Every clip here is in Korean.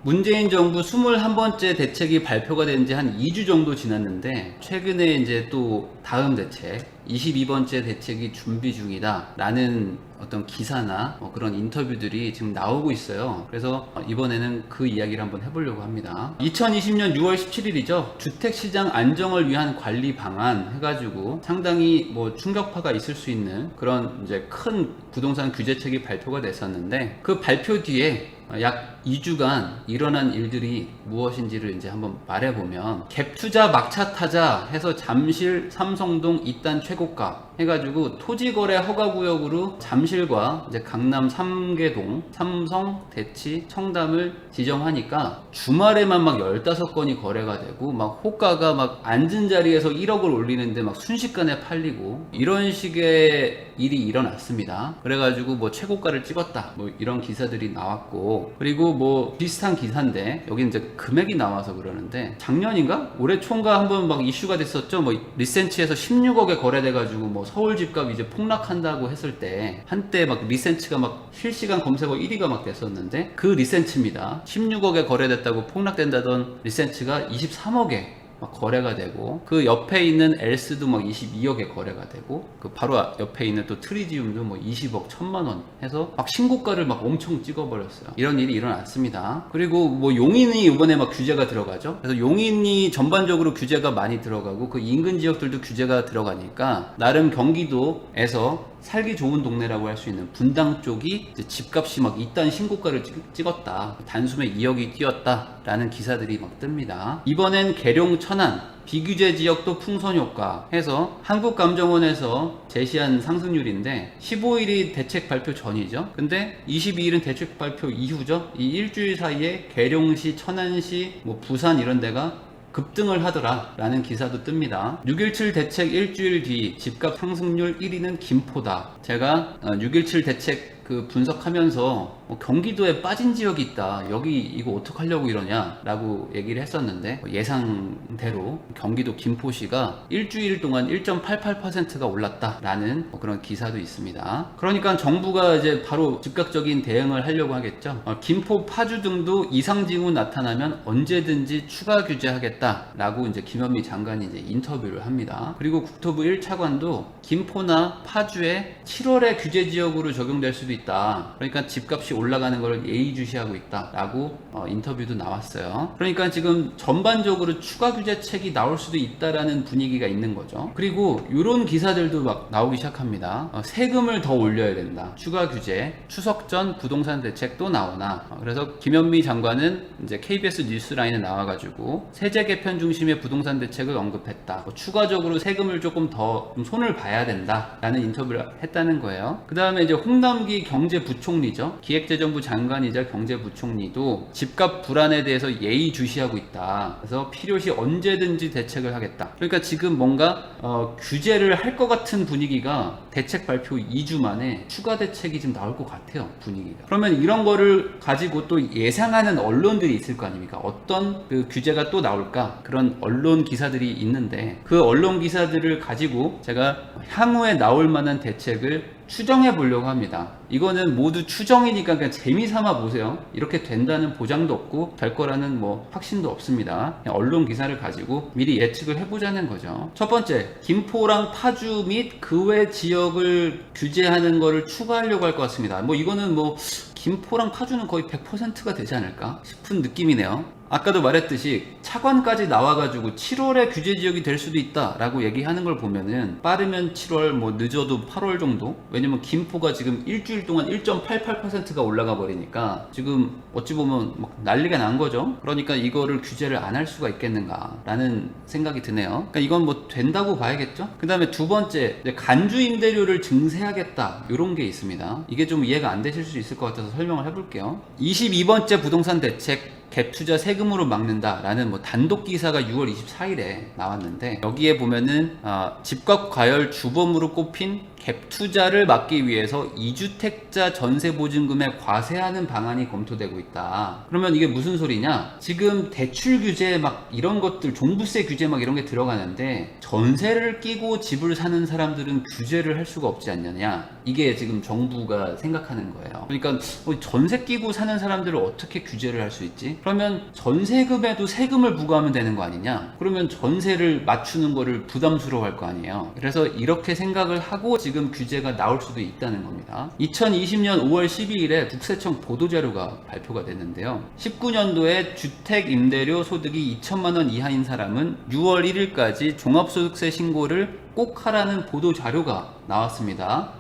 문재인 정부 21번째 대책이 발표가 된 지 한 2주 정도 지났는데 최근에 이제 또 다음 대책 22번째 대책이 준비 중이다 라는 어떤 기사나 그런 인터뷰들이 지금 나오고 있어요. 그래서 이번에는 그 이야기를 한번 해보려고 합니다. 2020년 6월 17일이죠. 주택시장 안정을 위한 관리 방안 해가지고 상당히 뭐 충격파가 있을 수 있는 그런 이제 큰 부동산 규제책이 발표가 됐었는데 그 발표 뒤에 약 2주간 일어난 일들이 무엇인지를 이제 한번 말해보면 갭 투자 막차 타자 해서 잠실 삼성동 이단 최고가 해가지고 토지거래 허가구역으로 잠실과 이제 강남 3개동 삼성, 대치, 청담을 지정하니까 주말에만 막 15건이 거래가 되고 막 호가가 막 앉은 자리에서 1억을 올리는데 막 순식간에 팔리고 이런 식의 일이 일어났습니다. 그래가지고 뭐 최고가를 찍었다 뭐 이런 기사들이 나왔고, 그리고 뭐 비슷한 기사인데 여기 이제 금액이 나와서 그러는데 작년인가 올해 초인가 한번 막 이슈가 됐었죠. 뭐 리센치에서 16억에 거래돼가지고 뭐 서울 집값 이제 폭락한다고 했을 때 한때 막 리센치가 막 실시간 검색어 1위가 막 됐었는데 그 리센치입니다. 16억에 거래됐다고 폭락된다던 리센치가 23억에 막 거래가 되고, 그 옆에 있는 엘스도 막 22억에 거래가 되고, 그 바로 옆에 있는 또 트리지움도 뭐 20억 1000만원 해서 막 신고가를 막 엄청 찍어버렸어요. 이런 일이 일어났습니다. 그리고 뭐 용인이 이번에 막 규제가 들어가죠. 그래서 용인이 전반적으로 규제가 많이 들어가고 그 인근 지역들도 규제가 들어가니까 나름 경기도에서 살기 좋은 동네라고 할 수 있는 분당 쪽이 이제 집값이 막 이딴 신고가를 찍었다, 단숨에 2억이 뛰었다 라는 기사들이 막 뜹니다. 이번엔 계룡 천안 비규제 지역도 풍선 효과 해서 한국감정원에서 제시한 상승률인데 15일이 대책 발표 전이죠. 근데 22일은 대책 발표 이후죠. 이 일주일 사이에 계룡시, 천안시, 뭐 부산 이런 데가 급등을 하더라 라는 기사도 뜹니다. 6.17 대책 일주일 뒤 집값 상승률 1위는 김포다. 제가 6.17 대책 그 분석하면서 경기도에 빠진 지역이 있다, 여기 이거 어떡하려고 이러냐 라고 얘기를 했었는데 예상대로 경기도 김포시가 일주일 동안 1.88%가 올랐다 라는 그런 기사도 있습니다. 그러니까 정부가 이제 바로 즉각적인 대응을 하려고 하겠죠. 김포, 파주 등도 이상 징후 나타나면 언제든지 추가 규제하겠다 라고 이제 김현미 장관이 이제 인터뷰를 합니다. 그리고 국토부 1차관도 김포나 파주에 7월에 규제 지역으로 적용될 수도 있다, 그러니까 집값이 올라가는 것을 예의주시하고 있다 라고 인터뷰도 나왔어요. 그러니까 지금 전반적으로 추가 규제책이 나올 수도 있다라는 분위기가 있는 거죠. 그리고 이런 기사들도 막 나오기 시작합니다. 세금을 더 올려야 된다, 추가 규제, 추석 전 부동산 대책도 나오나. 그래서 김현미 장관은 이제 KBS 뉴스라인에 나와가지고 세제 개편 중심의 부동산 대책을 언급했다, 추가적으로 세금을 조금 더 손을 봐야 된다 라는 인터뷰를 했다는 거예요. 그 다음에 이제 홍남기 경제부총리죠. 기획재정부 장관이자 경제부총리도 집값 불안에 대해서 예의주시하고 있다, 그래서 필요시 언제든지 대책을 하겠다. 그러니까 지금 뭔가 규제를 할 것 같은 분위기가 대책 발표 2주 만에 추가 대책이 지금 나올 것 같아요, 분위기가. 그러면 이런 거를 가지고 또 예상하는 언론들이 있을 거 아닙니까? 어떤 그 규제가 또 나올까, 그런 언론 기사들이 있는데 그 언론 기사들을 가지고 제가 향후에 나올 만한 대책을 추정해 보려고 합니다. 이거는 모두 추정이니까 그냥 재미삼아 보세요. 이렇게 된다는 보장도 없고 될 거라는 뭐 확신도 없습니다. 그냥 언론 기사를 가지고 미리 예측을 해보자는 거죠. 첫 번째, 김포랑 파주 및 그 외 지역을 규제하는 거를 추가하려고 할 것 같습니다. 뭐 이거는 뭐 김포랑 파주는 거의 100%가 되지 않을까 싶은 느낌이네요. 아까도 말했듯이 차관까지 나와가지고 7월에 규제 지역이 될 수도 있다 라고 얘기하는 걸 보면은 빠르면 7월, 뭐 늦어도 8월 정도? 왜냐면 김포가 지금 일주일 동안 1.88%가 올라가 버리니까 지금 어찌 보면 막 난리가 난 거죠. 그러니까 이거를 규제를 안 할 수가 있겠는가 라는 생각이 드네요. 그러니까 이건 뭐 된다고 봐야겠죠. 그 다음에 두 번째, 간주 임대료를 증세하겠다, 이런 게 있습니다. 이게 좀 이해가 안 되실 수 있을 것 같아서 설명을 해볼게요. 22번째 부동산 대책 갭 투자 세금으로 막는다라는 뭐 단독 기사가 6월 24일에 나왔는데, 여기에 보면은 집값 과열 주범으로 꼽힌 갭 투자를 막기 위해서 2주택자 전세 보증금에 과세하는 방안이 검토되고 있다. 그러면 이게 무슨 소리냐? 지금 대출 규제 막 이런 것들, 종부세 규제 막 이런 게 들어가는데 전세를 끼고 집을 사는 사람들은 규제를 할 수가 없지 않느냐, 이게 지금 정부가 생각하는 거예요. 그러니까 전세 끼고 사는 사람들을 어떻게 규제를 할 수 있지? 그러면 전세금에도 세금을 부과하면 되는 거 아니냐? 그러면 전세를 맞추는 거를 부담스러워할 거 아니에요. 그래서 이렇게 생각을 하고 지금 규제가 나올 수도 있다는 겁니다. 2020년 5월 12일에 국세청 보도자료가 발표가 됐는데요. 19년도에 주택임대료 소득이 2천만 원 이하인 사람은 6월 1일까지 종합소득세 신고를 꼭 하라는 보도자료가 나왔습니다.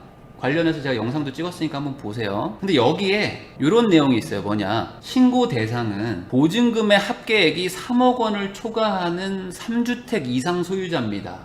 관련해서 제가 영상도 찍었으니까 한번 보세요. 근데 여기에 이런 내용이 있어요. 뭐냐, 신고 대상은 보증금의 합계액이 3억 원을 초과하는 3주택 이상 소유자입니다.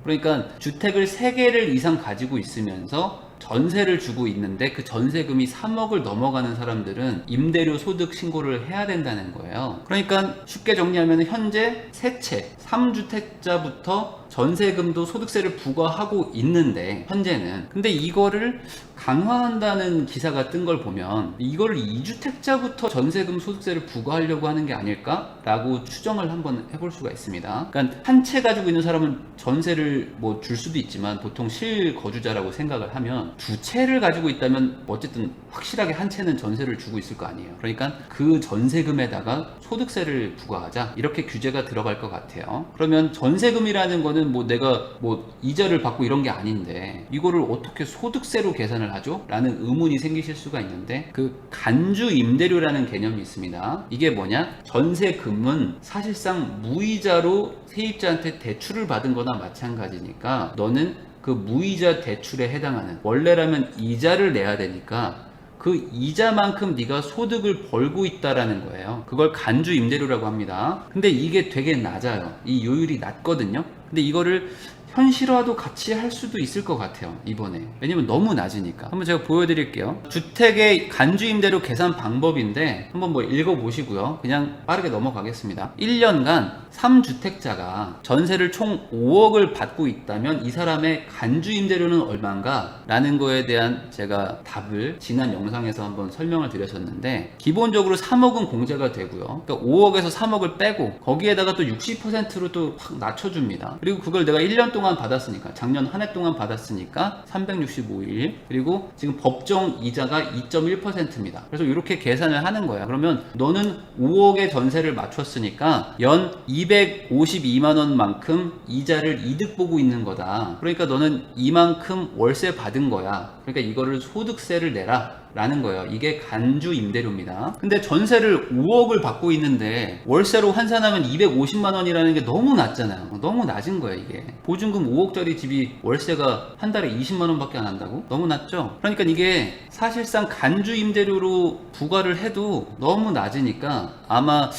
그러니까 주택을 3개를 이상 가지고 있으면서 전세를 주고 있는데 그 전세금이 3억을 넘어가는 사람들은 임대료 소득 신고를 해야 된다는 거예요. 그러니까 쉽게 정리하면 현재 세 채 3주택자부터 전세금도 소득세를 부과하고 있는데 현재는, 근데 이거를 강화한다는 기사가 뜬 걸 보면 이거를 2주택자부터 전세금 소득세를 부과하려고 하는 게 아닐까? 라고 추정을 한번 해볼 수가 있습니다. 그러니까 한 채 가지고 있는 사람은 전세를 뭐 줄 수도 있지만 보통 실거주자라고 생각을 하면 두 채를 가지고 있다면 어쨌든 확실하게 한 채는 전세를 주고 있을 거 아니에요. 그러니까 그 전세금에다가 소득세를 부과하자, 이렇게 규제가 들어갈 것 같아요. 그러면 전세금이라는 거는 뭐 내가 뭐 이자를 받고 이런 게 아닌데 이거를 어떻게 소득세로 계산을 하죠? 라는 의문이 생기실 수가 있는데, 그 간주 임대료라는 개념이 있습니다. 이게 뭐냐? 전세금은 사실상 무이자로 세입자한테 대출을 받은 거나 마찬가지니까 너는 그 무이자 대출에 해당하는, 원래라면 이자를 내야 되니까 그 이자만큼 네가 소득을 벌고 있다라는 거예요. 그걸 간주 임대료라고 합니다. 근데 이게 되게 낮아요. 이 요율이 낮거든요. 근데 이거를 현실화도 같이 할 수도 있을 것 같아요, 이번에. 왜냐면 너무 낮으니까. 한번 제가 보여드릴게요. 주택의 간주임대료 계산 방법인데 한번 뭐 읽어보시고요. 그냥 빠르게 넘어가겠습니다. 1년간 3주택자가 전세를 총 5억을 받고 있다면 이 사람의 간주임대료는 얼마인가? 라는 거에 대한 제가 답을 지난 영상에서 한번 설명을 드렸었는데, 기본적으로 3억은 공제가 되고요. 그러니까 5억에서 3억을 빼고 거기에다가 또 60%로 또 확 낮춰줍니다. 그리고 그걸 내가 1년 동안 받았으니까, 작년 한 해 동안 받았으니까 365일, 그리고 지금 법정 이자가 2.1%입니다. 그래서 이렇게 계산을 하는 거야. 그러면 너는 5억의 전세를 맞췄으니까 연 252만 원만큼 이자를 이득 보고 있는 거다. 그러니까 너는 이만큼 월세 받은 거야. 그러니까 이거를 소득세를 내라 라는 거예요. 이게 간주 임대료입니다. 근데 전세를 5억을 받고 있는데 월세로 환산하면 250만 원이라는 게 너무 낮잖아요. 너무 낮은 거예요, 이게. 보증금 5억짜리 집이 월세가 한 달에 20만 원밖에 안 한다고? 너무 낮죠? 그러니까 이게 사실상 간주 임대료로 부과를 해도 너무 낮으니까 아마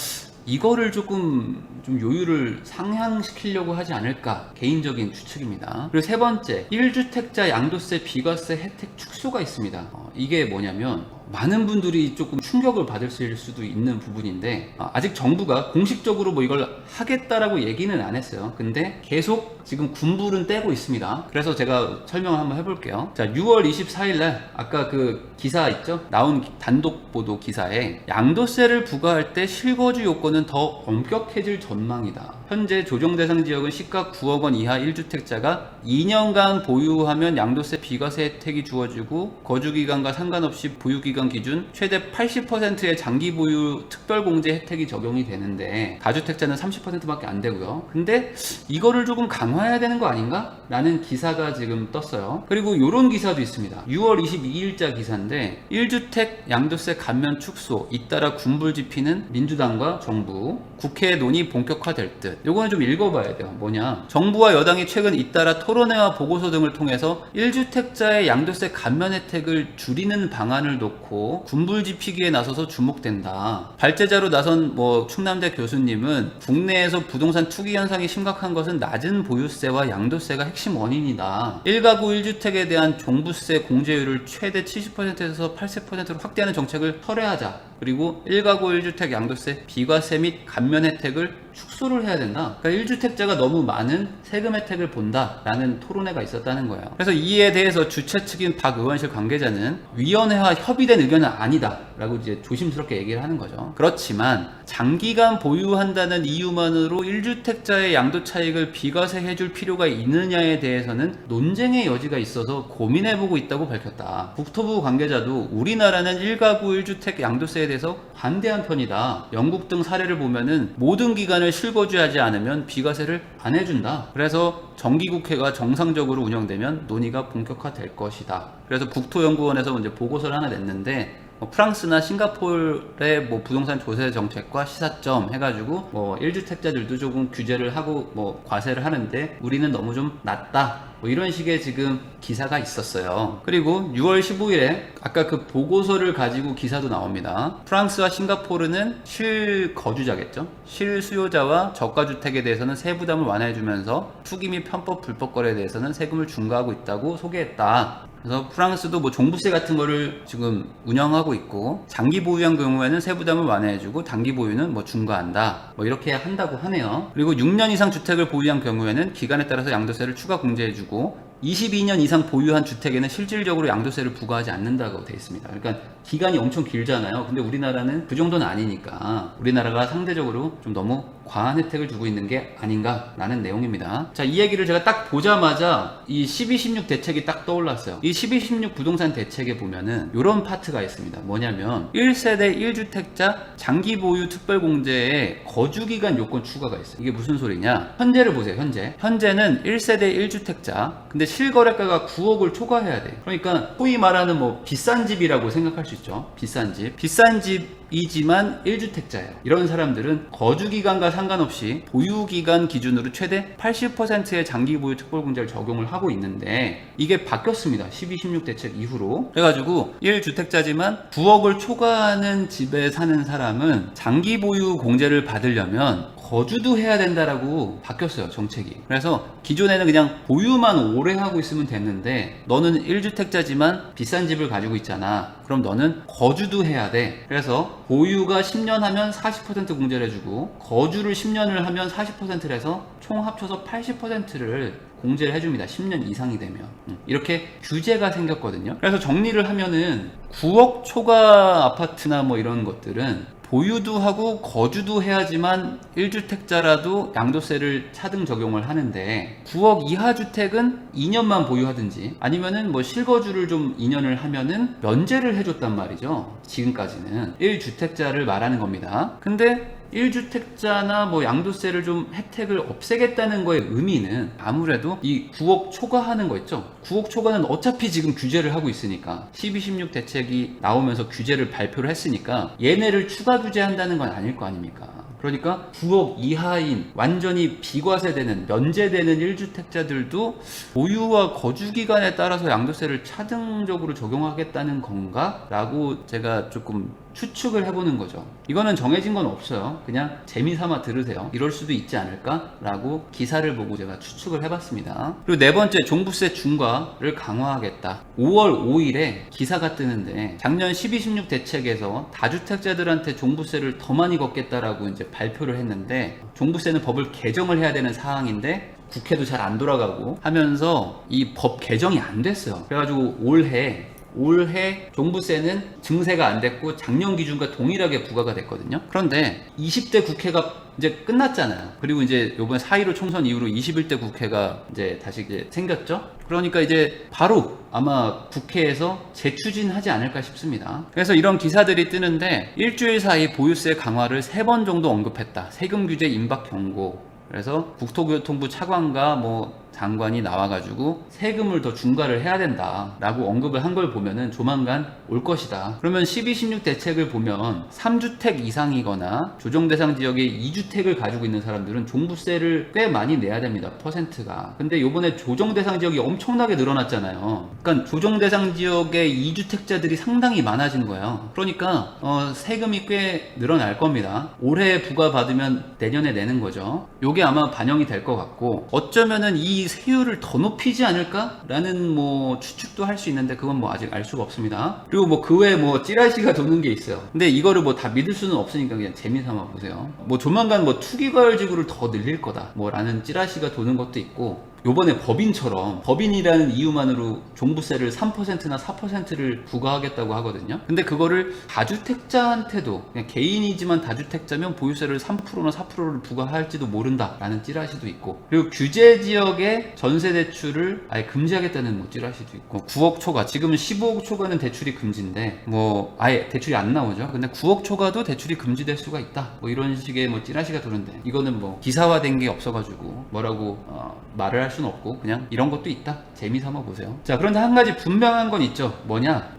이거를 조금 좀 요율을 상향시키려고 하지 않을까, 개인적인 추측입니다. 그리고 세 번째, 1주택자 양도세 비과세 혜택 축소가 있습니다. 이게 뭐냐면 많은 분들이 조금 충격을 받을 수도 있는 부분인데, 아직 정부가 공식적으로 뭐 이걸 하겠다라고 얘기는 안 했어요. 근데 계속 지금 군불은 떼고 있습니다. 그래서 제가 설명을 한번 해볼게요. 자, 6월 24일 날 아까 그 기사 있죠? 나온 단독 보도 기사에 양도세를 부과할 때 실거주 요건은 더 엄격해질 전망이다. 현재 조정 대상 지역은 시가 9억 원 이하 1주택자가 2년간 보유하면 양도세 비과세 혜택이 주어지고 거주기간과 상관없이 보유기간 기준 최대 80%의 장기 보유 특별공제 혜택이 적용이 되는데 다주택자는 30%밖에 안 되고요. 근데 이거를 조금 강화해야 되는 거 아닌가? 라는 기사가 지금 떴어요. 그리고 이런 기사도 있습니다. 6월 22일자 기사인데 1주택 양도세 감면 축소, 잇따라 군불 집히는 민주당과 정부, 국회 논의 본격화될 듯. 요거는 좀 읽어봐야 돼요. 뭐냐, 정부와 여당이 최근 잇따라 토론회와 보고서 등을 통해서 1주택자의 양도세 감면 혜택을 줄이는 방안을 놓고 군불 지피기에 나서서 주목된다. 발제자로 나선 충남대 교수님은 국내에서 부동산 투기 현상이 심각한 것은 낮은 보유세와 양도세가 핵심 원인이다. 1가구 1주택에 대한 종부세 공제율을 최대 70%에서 80%로 확대하는 정책을 철회하자. 그리고 1가구 1주택 양도세 비과세 및 감면 혜택을 축소를 해야 된다. 그러니까 1주택자가 너무 많은 세금 혜택을 본다라는 토론회가 있었다는 거예요. 그래서 이에 대해서 주최 측인 박 의원실 관계자는 위원회와 협의된 의견은 아니다 라고 이제 조심스럽게 얘기를 하는 거죠. 그렇지만 장기간 보유한다는 이유만으로 1주택자의 양도 차익을 비과세 해줄 필요가 있느냐에 대해서는 논쟁의 여지가 있어서 고민해보고 있다고 밝혔다. 국토부 관계자도 우리나라는 1가구 1주택 양도세에 대해서 반대한 편이다. 영국 등 사례를 보면은 모든 기간을 실거주하지 않으면 비과세를 안 해준다. 그래서 정기국회가 정상적으로 운영되면 논의가 본격화될 것이다. 그래서 국토연구원에서 이제 보고서를 하나 냈는데 프랑스나 싱가포르의 부동산 조세 정책과 시사점 해가지고 1주택자들도 조금 규제를 하고 과세를 하는데 우리는 너무 좀 낮다. 이런 식의 지금 기사가 있었어요. 그리고 6월 15일에 아까 그 보고서를 가지고 기사도 나옵니다. 프랑스와 싱가포르는 실거주자겠죠. 실수요자와 저가주택에 대해서는 세부담을 완화해주면서 투기 및 편법 불법 거래에 대해서는 세금을 중과하고 있다고 소개했다. 그래서 프랑스도 종부세 같은 거를 지금 운영하고 있고 장기 보유한 경우에는 세부담을 완화해주고 단기 보유는 중과한다. 이렇게 한다고 하네요. 그리고 6년 이상 주택을 보유한 경우에는 기간에 따라서 양도세를 추가 공제해주고 22년 이상 보유한 주택에는 실질적으로 양도세를 부과하지 않는다고 되어 있습니다. 그러니까 기간이 엄청 길잖아요. 근데 우리나라는 그 정도는 아니니까 우리나라가 상대적으로 좀 너무 과한 혜택을 주고 있는 게 아닌가라는 내용입니다. 자, 이 얘기를 제가 딱 보자마자 이 1216 대책이 딱 떠올랐어요. 이 1216 부동산 대책에 보면은 이런 파트가 있습니다. 뭐냐면 1세대 1주택자 장기 보유 특별공제에 거주기간 요건 추가가 있어요. 이게 무슨 소리냐? 현재를 보세요. 현재는 1세대 1주택자 근데 실거래가가 9억을 초과해야 돼. 그러니까 소위 말하는 비싼 집이라고 생각할 수 있죠. 비싼 집이지만 1주택자예요. 이런 사람들은 거주기간과 상관없이 보유기간 기준으로 최대 80%의 장기 보유 특별공제를 적용을 하고 있는데 이게 바뀌었습니다. 1216 대책 이후로. 그래가지고 1주택자지만 9억을 초과하는 집에 사는 사람은 장기 보유 공제를 받으려면 거주도 해야 된다라고 바뀌었어요, 정책이. 그래서 기존에는 그냥 보유만 오래 하고 있으면 됐는데 너는 1주택자지만 비싼 집을 가지고 있잖아. 그럼 너는 거주도 해야 돼. 그래서 보유가 10년 하면 40% 공제를 해주고 거주를 10년을 하면 40%를 해서 총 합쳐서 80%를 공제를 해줍니다. 10년 이상이 되면. 이렇게 규제가 생겼거든요. 그래서 정리를 하면은 9억 초과 아파트나 이런 것들은 보유도 하고 거주도 해야지만 1주택자라도 양도세를 차등 적용을 하는데 9억 이하 주택은 2년만 보유하든지 아니면은 실거주를 좀 2년을 하면은 면제를 해줬단 말이죠. 지금까지는 1주택자를 말하는 겁니다. 근데 1주택자나 양도세를 좀 혜택을 없애겠다는 거의 의미는 아무래도 이 9억 초과하는 거 있죠. 9억 초과는 어차피 지금 규제를 하고 있으니까 1216 대책이 나오면서 규제를 발표를 했으니까 얘네를 추가 규제한다는 건 아닐 거 아닙니까? 그러니까 9억 이하인 완전히 비과세되는 면제되는 1주택자들도 보유와 거주기간에 따라서 양도세를 차등적으로 적용하겠다는 건가? 라고 제가 조금 추측을 해보는 거죠. 이거는 정해진 건 없어요. 그냥 재미삼아 들으세요. 이럴 수도 있지 않을까? 라고 기사를 보고 제가 추측을 해봤습니다. 그리고 네 번째, 종부세 중과를 강화하겠다. 5월 5일에 기사가 뜨는데 작년 1216 대책에서 다주택자들한테 종부세를 더 많이 걷겠다라고 이제 발표를 했는데 종부세는 법을 개정을 해야 되는 사항인데 국회도 잘 안 돌아가고 하면서 이 법 개정이 안 됐어요. 그래가지고 올해 종부세는 증세가 안 됐고 작년 기준과 동일하게 부과가 됐거든요. 그런데 20대 국회가 이제 끝났잖아요. 그리고 이제 요번에 4.15 총선 이후로 21대 국회가 이제 다시 생겼죠. 그러니까 이제 바로 아마 국회에서 재추진하지 않을까 싶습니다. 그래서 이런 기사들이 뜨는데 일주일 사이 보유세 강화를 3번 정도 언급했다. 세금 규제 임박 경고. 그래서 국토교통부 차관과 장관이 나와가지고 세금을 더 중과를 해야 된다 라고 언급을 한 걸 보면은 조만간 올 것이다. 그러면 1216 대책을 보면 3주택 이상이거나 조정대상 지역에 2주택을 가지고 있는 사람들은 종부세를 꽤 많이 내야 됩니다. 퍼센트가. 근데 요번에 조정대상 지역이 엄청나게 늘어났잖아요. 그러니까 조정대상 지역의 2주택자들이 상당히 많아진 거예요. 그러니까 세금이 꽤 늘어날 겁니다. 올해 부과받으면 내년에 내는 거죠. 요게 아마 반영이 될 것 같고 어쩌면은 이 세율을 더 높이지 않을까라는 추측도 할 수 있는데 그건 아직 알 수가 없습니다. 그리고 그 외에 찌라시가 도는 게 있어요. 근데 이거를 다 믿을 수는 없으니까 그냥 재미삼아 보세요. 조만간 투기과열지구를 더 늘릴 거다 라는 찌라시가 도는 것도 있고 요번에 법인이라는 이유만으로 종부세를 3%나 4%를 부과하겠다고 하거든요. 근데 그거를 다주택자한테도, 그냥 개인이지만 다주택자면 보유세를 3%나 4%를 부과할지도 모른다 라는 찌라시도 있고, 그리고 규제 지역의 전세 대출을 아예 금지하겠다는 뭐 찌라시도 있고, 9억 초과, 지금은 15억 초과는 대출이 금지인데 뭐 아예 대출이 안 나오죠. 근데 9억 초과도 대출이 금지될 수가 있다, 뭐 이런 식의 뭐 찌라시가 도는데, 이거는 뭐 기사화된 게 없어가지고 뭐라고 말을 할 수는 없고, 그냥 이런 것도 있다, 재미삼아 보세요. 자, 그런데 한 가지 분명한 건 있죠. 뭐냐,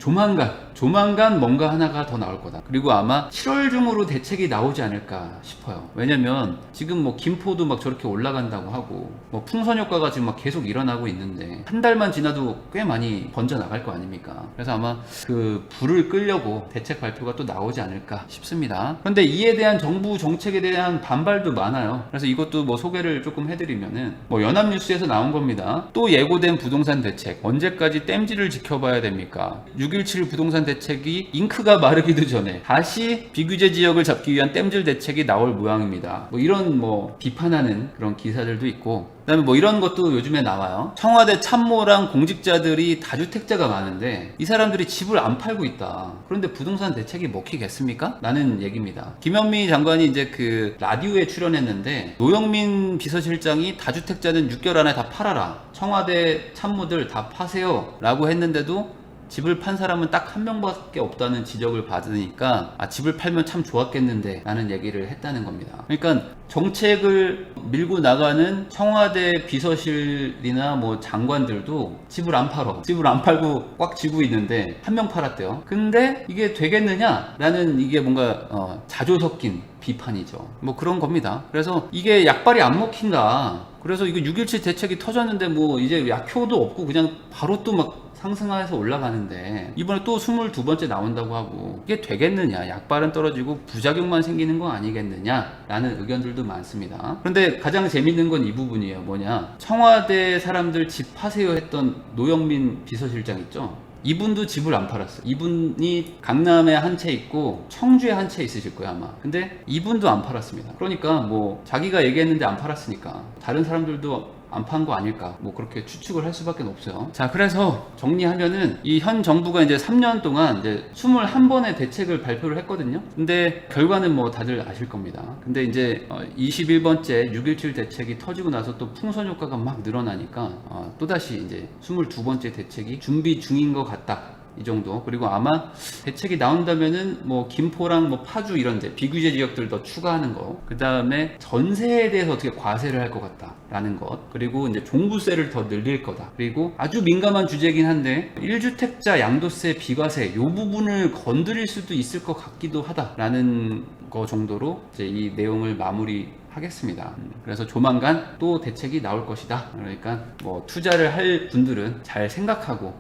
조만간 뭔가 하나가 더 나올 거다. 그리고 아마 7월 중으로 대책이 나오지 않을까 싶어요. 왜냐면 지금 뭐 김포도 막 저렇게 올라간다고 하고, 뭐 풍선 효과가 지금 막 계속 일어나고 있는데 한 달만 지나도 꽤 많이 번져 나갈 거 아닙니까? 그래서 아마 그 불을 끌려고 대책 발표가 또 나오지 않을까 싶습니다. 그런데 이에 대한 정부 정책에 대한 반발도 많아요. 그래서 이것도 뭐 소개를 조금 해드리면은, 뭐 연합뉴스에서 나온 겁니다. 또 예고된 부동산 대책, 언제까지 땜질을 지켜봐야 됩니까? 6.17 부동산 대책이 잉크가 마르기도 전에 다시 비규제 지역을 잡기 위한 땜질 대책이 나올 모양입니다. 뭐 이런 뭐 비판하는 그런 기사들도 있고, 그 다음에 뭐 이런 것도 요즘에 나와요. 청와대 참모랑 공직자들이 다주택자가 많은데 이 사람들이 집을 안 팔고 있다. 그런데 부동산 대책이 먹히겠습니까? 라는 얘기입니다. 김현미 장관이 이제 그 라디오에 출연했는데, 노영민 비서실장이 다주택자는 6개월 안에 다 팔아라, 청와대 참모들 다 파세요 라고 했는데도 집을 판 사람은 딱 한 명밖에 없다는 지적을 받으니까, 집을 팔면 참 좋았겠는데 라는 얘기를 했다는 겁니다. 그러니까 정책을 밀고 나가는 청와대 비서실이나 뭐 장관들도 집을 안 팔어. 집을 안 팔고 꽉 쥐고 있는데 한 명 팔았대요. 근데 이게 되겠느냐 라는, 이게 뭔가 자조 섞인 비판이죠. 뭐 그런 겁니다. 그래서 이게 약발이 안 먹힌다. 그래서 이거 6.17 대책이 터졌는데 뭐 이제 약효도 없고 그냥 바로 또 막 상승해서 올라가는데, 이번에 또 22번째 나온다고 하고, 이게 되겠느냐, 약발은 떨어지고 부작용만 생기는 거 아니겠느냐 라는 의견들도 많습니다. 그런데 가장 재밌는 건 이 부분이에요. 뭐냐, 청와대 사람들 집 파세요 했던 노영민 비서실장 있죠, 이분도 집을 안 팔았어요. 이분이 강남에 한 채 있고 청주에 한 채 있으실 거예요 아마. 근데 이분도 안 팔았습니다. 그러니까 뭐 자기가 얘기했는데 안 팔았으니까 다른 사람들도 안 판 거 아닐까, 뭐 그렇게 추측을 할 수밖에 없어요. 자, 그래서 정리하면은 이 현 정부가 이제 3년 동안 이제 21번의 대책을 발표를 했거든요. 근데 결과는 뭐 다들 아실 겁니다. 근데 이제 21번째 6.17 대책이 터지고 나서 또 풍선 효과가 막 늘어나니까 또다시 이제 22번째 대책이 준비 중인 것 같다, 이 정도. 그리고 아마 대책이 나온다면은 뭐 김포랑 뭐 파주 이런데 비규제 지역들 더 추가하는 거, 그 다음에 전세에 대해서 어떻게 과세를 할 것 같다라는 것, 그리고 이제 종부세를 더 늘릴 거다. 그리고 아주 민감한 주제긴 한데 1주택자 양도세 비과세 요 부분을 건드릴 수도 있을 것 같기도 하다라는 거 정도로 이제 이 내용을 마무리하겠습니다. 그래서 조만간 또 대책이 나올 것이다. 그러니까 뭐 투자를 할 분들은 잘 생각하고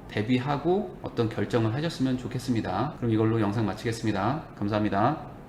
대비하고 어떤 결정을 하셨으면 좋겠습니다. 그럼 이걸로 영상 마치겠습니다. 감사합니다.